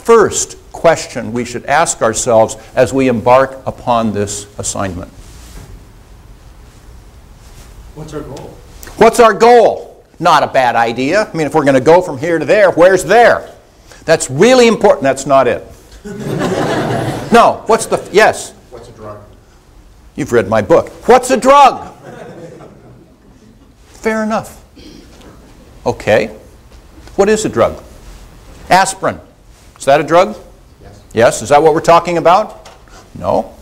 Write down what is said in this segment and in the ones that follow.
first question we should ask ourselves as we embark upon this assignment? What's our goal? What's our goal? Not a bad idea. I mean, if we're going to go from here to there, where's there? That's really important. That's not it. No, what's the... Yes? What's a drug? You've read my book. What's a drug? Fair enough. Okay. What is a drug? Aspirin. Is that a drug? Yes. Yes. Is that what we're talking about? No.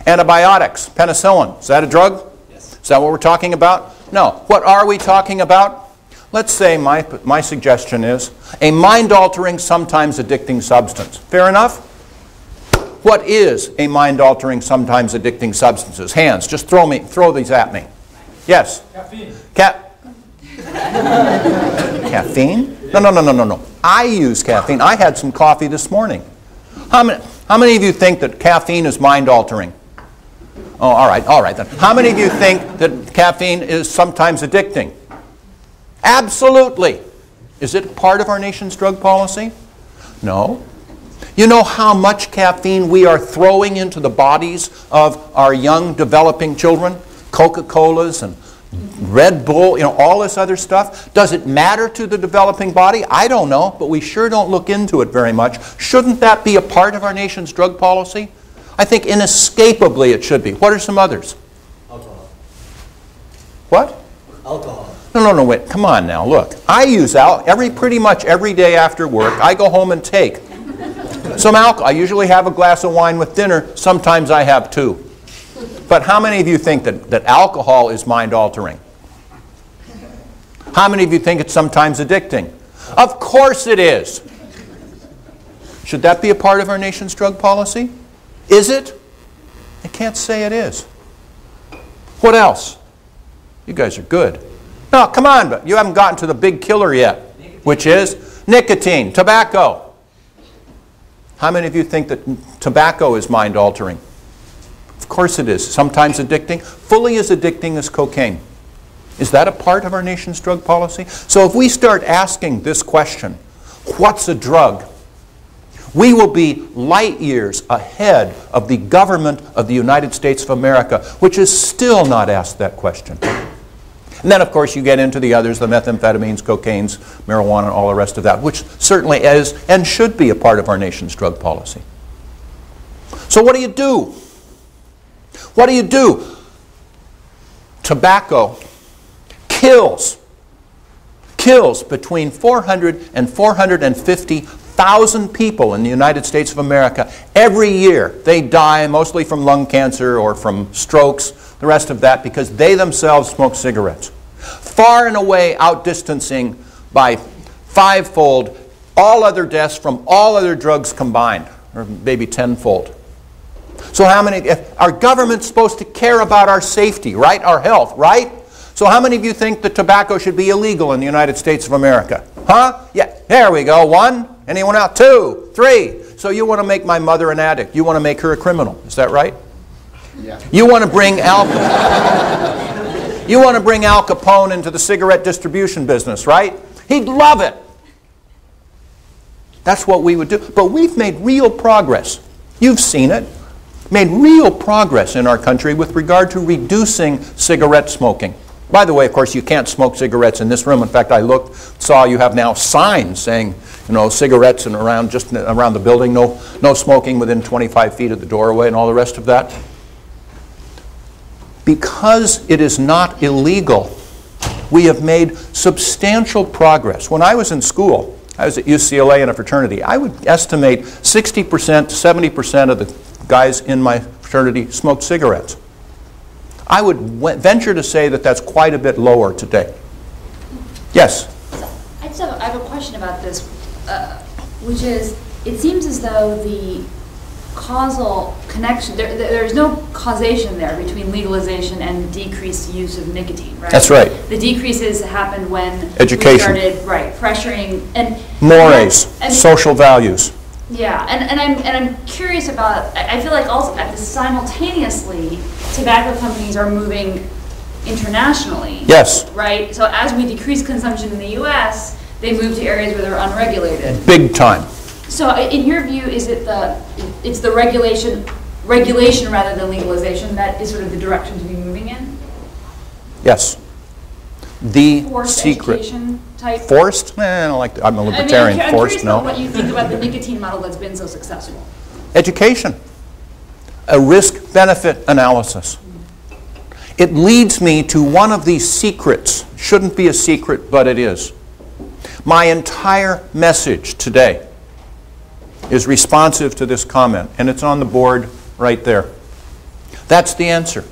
Antibiotics. Penicillin. Is that a drug? Yes. Is that what we're talking about? No. What are we talking about? Let's say my suggestion is a mind-altering, sometimes addicting substance. Fair enough? What is a mind-altering, sometimes addicting substances? Hands. Just throw these at me. Yes? Caffeine. Caffeine? No. I use caffeine. I had some coffee this morning. How many of you think that caffeine is mind-altering? Oh, all right then. How many of you think that caffeine is sometimes addicting? Absolutely. Is it part of our nation's drug policy? No. You know how much caffeine we are throwing into the bodies of our young developing children? Coca-Colas and Red Bull, you know, all this other stuff. Does it matter to the developing body? I don't know, but we sure don't look into it very much. Shouldn't that be a part of our nation's drug policy? I think inescapably it should be. What are some others? Alcohol. What? Alcohol. No, wait. Come on now, look. I use pretty much every day after work. I go home and take some alcohol. I usually have a glass of wine with dinner. Sometimes I have two. But how many of you think that alcohol is mind-altering? How many of you think it's sometimes addicting? Of course it is. Should that be a part of our nation's drug policy? Is it? I can't say it is. What else? You guys are good. No, come on, but you haven't gotten to the big killer yet, which is nicotine, tobacco. How many of you think that tobacco is mind-altering? Of course it is. Sometimes addicting. Fully as addicting as cocaine. Is that a part of our nation's drug policy? So if we start asking this question, what's a drug? We will be light years ahead of the government of the United States of America, which has still not asked that question. And then, of course, you get into the others, the methamphetamines, cocaines, marijuana, and all the rest of that, which certainly is and should be a part of our nation's drug policy. So what do you do? What do you do? Tobacco kills between 400 and 450,000 people in the United States of America every year. They die mostly from lung cancer or from strokes, the rest of that, because they themselves smoke cigarettes. Far and away outdistancing by fivefold all other deaths from all other drugs combined, or maybe tenfold. So how many, if our government's supposed to care about our safety, right? Our health, right? So how many of you think that tobacco should be illegal in the United States of America? Huh? Yeah, there we go. One. Anyone else? Two. Three. So you want to make my mother an addict. You want to make her a criminal. Is that right? Yeah. You want to bring Al Capone into the cigarette distribution business, right? He'd love it. That's what we would do. But we've made real progress. You've seen it. Made real progress in our country with regard to reducing cigarette smoking. By the way, of course, you can't smoke cigarettes in this room. In fact, I saw you have now signs saying, you know, cigarettes and just around the building, no smoking within 25 feet of the doorway and all the rest of that. Because it is not illegal, we have made substantial progress. When I was in school, I was at UCLA in a fraternity, I would estimate 60%, 70% of the guys in my fraternity smoked cigarettes. I would venture to say that that's quite a bit lower today. Yes? I have a question about this, which is, it seems as though the causal connection, there's no causation there between legalization and decreased use of nicotine, right? That's right. The decreases happened when education. we started, pressuring and mores, social values. Yeah, and I'm curious about. I feel like also simultaneously, tobacco companies are moving internationally. Yes. Right. So as we decrease consumption in the U.S., they move to areas where they're unregulated. Big time. So in your view, is it it's the regulation rather than legalization that is sort of the direction to be moving in? Yes. The Forced secret. education type? Forced? I don't like that. I'm a libertarian. I'm Forced, curious no. about what you think about the nicotine model that's been so successful. Education. A risk-benefit analysis. It leads me to one of these secrets. Shouldn't be a secret, but it is. My entire message today is responsive to this comment, and it's on the board right there. That's the answer.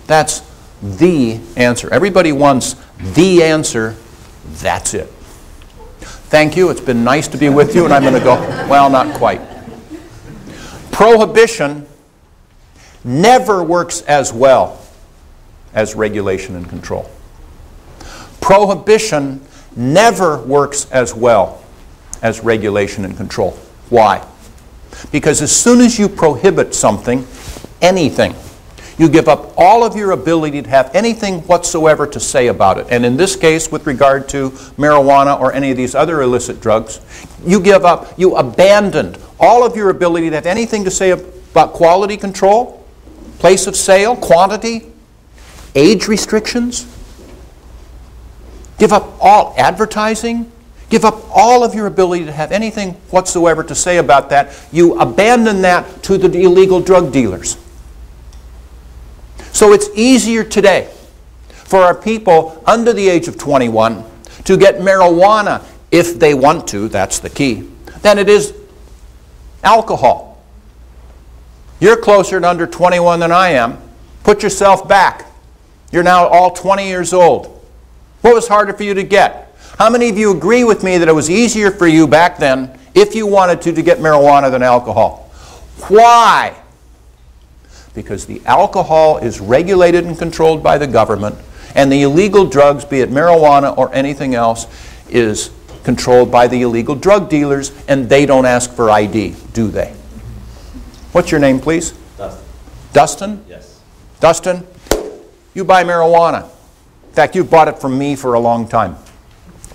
That's the answer. Everybody wants the answer. That's it. Thank you. It's been nice to be with you, and I'm going to go. Well, not quite. Prohibition never works as well as regulation and control. Prohibition never works as well as regulation and control. Why? Because as soon as you prohibit something, anything, you give up all of your ability to have anything whatsoever to say about it. And in this case, with regard to marijuana or any of these other illicit drugs, you give up, you abandoned all of your ability to have anything to say about quality control, place of sale, quantity, age restrictions. Give up all advertising. Give up all of your ability to have anything whatsoever to say about that. You abandon that to the illegal drug dealers. So it's easier today for our people under the age of 21 to get marijuana if they want to, that's the key, than it is alcohol. You're closer to under 21 than I am. Put yourself back. You're now all 20 years old. What was harder for you to get? How many of you agree with me that it was easier for you back then, if you wanted to get marijuana than alcohol? Why? Because the alcohol is regulated and controlled by the government, and the illegal drugs, be it marijuana or anything else, is controlled by the illegal drug dealers, and they don't ask for ID, do they? What's your name, please? Dustin. Dustin? Yes. Dustin, you buy marijuana. In fact, you've bought it from me for a long time.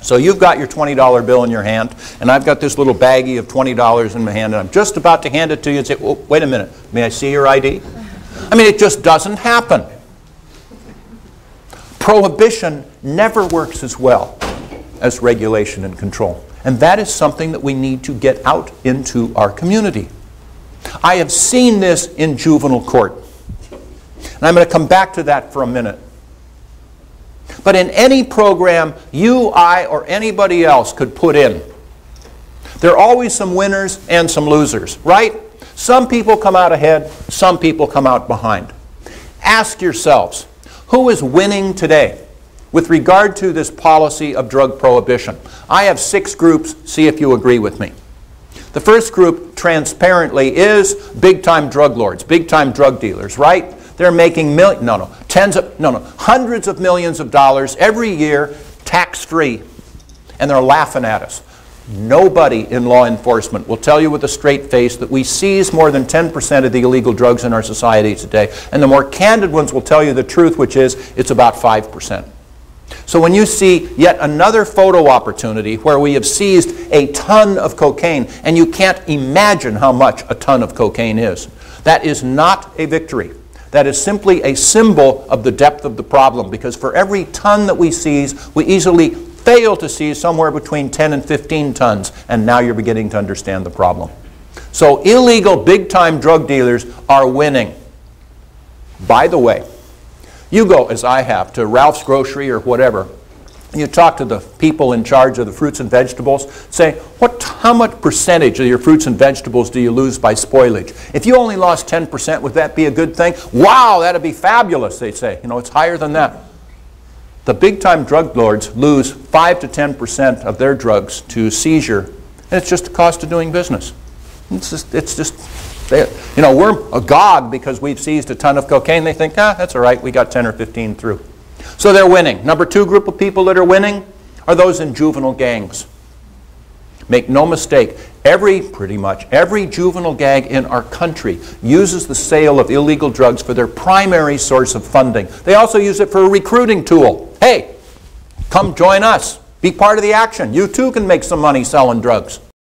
So you've got your $20 bill in your hand, and I've got this little baggie of $20 in my hand, and I'm just about to hand it to you and say, oh, wait a minute, may I see your ID? I mean, it just doesn't happen. Prohibition never works as well as regulation and control. And that is something that we need to get out into our community. I have seen this in juvenile court. And I'm going to come back to that for a minute. But in any program you, I, or anybody else could put in, there are always some winners and some losers, right? Some people come out ahead, some people come out behind. Ask yourselves, who is winning today with regard to this policy of drug prohibition? I have 6 groups, see if you agree with me. The first group, transparently, is big-time drug lords, big-time drug dealers, right? They're making hundreds of millions of dollars every year, tax-free, and they're laughing at us. Nobody in law enforcement will tell you with a straight face that we seize more than 10% of the illegal drugs in our society today, and the more candid ones will tell you the truth, which is it's about 5%. So when you see yet another photo opportunity where we have seized a ton of cocaine, and you can't imagine how much a ton of cocaine is, that is not a victory. That is simply a symbol of the depth of the problem, because for every ton that we seize, we easily fail to seize somewhere between 10 and 15 tons, and now you're beginning to understand the problem. So illegal big-time drug dealers are winning. By the way, you go, as I have, to Ralph's Grocery or whatever, and you talk to the people in charge of the fruits and vegetables, say, how much percentage of your fruits and vegetables do you lose by spoilage? If you only lost 10%, would that be a good thing? Wow, that'd be fabulous, they say. You know, it's higher than that. The big-time drug lords lose 5 to 10% of their drugs to seizure, and it's just the cost of doing business. It's just you know, we're agog because we've seized a ton of cocaine. They think, that's all right, we got 10 or 15 through. So they're winning. Number 2 group of people that are winning are those in juvenile gangs. Make no mistake, pretty much every juvenile gang in our country uses the sale of illegal drugs for their primary source of funding. They also use it for a recruiting tool. Hey, come join us. Be part of the action. You too can make some money selling drugs.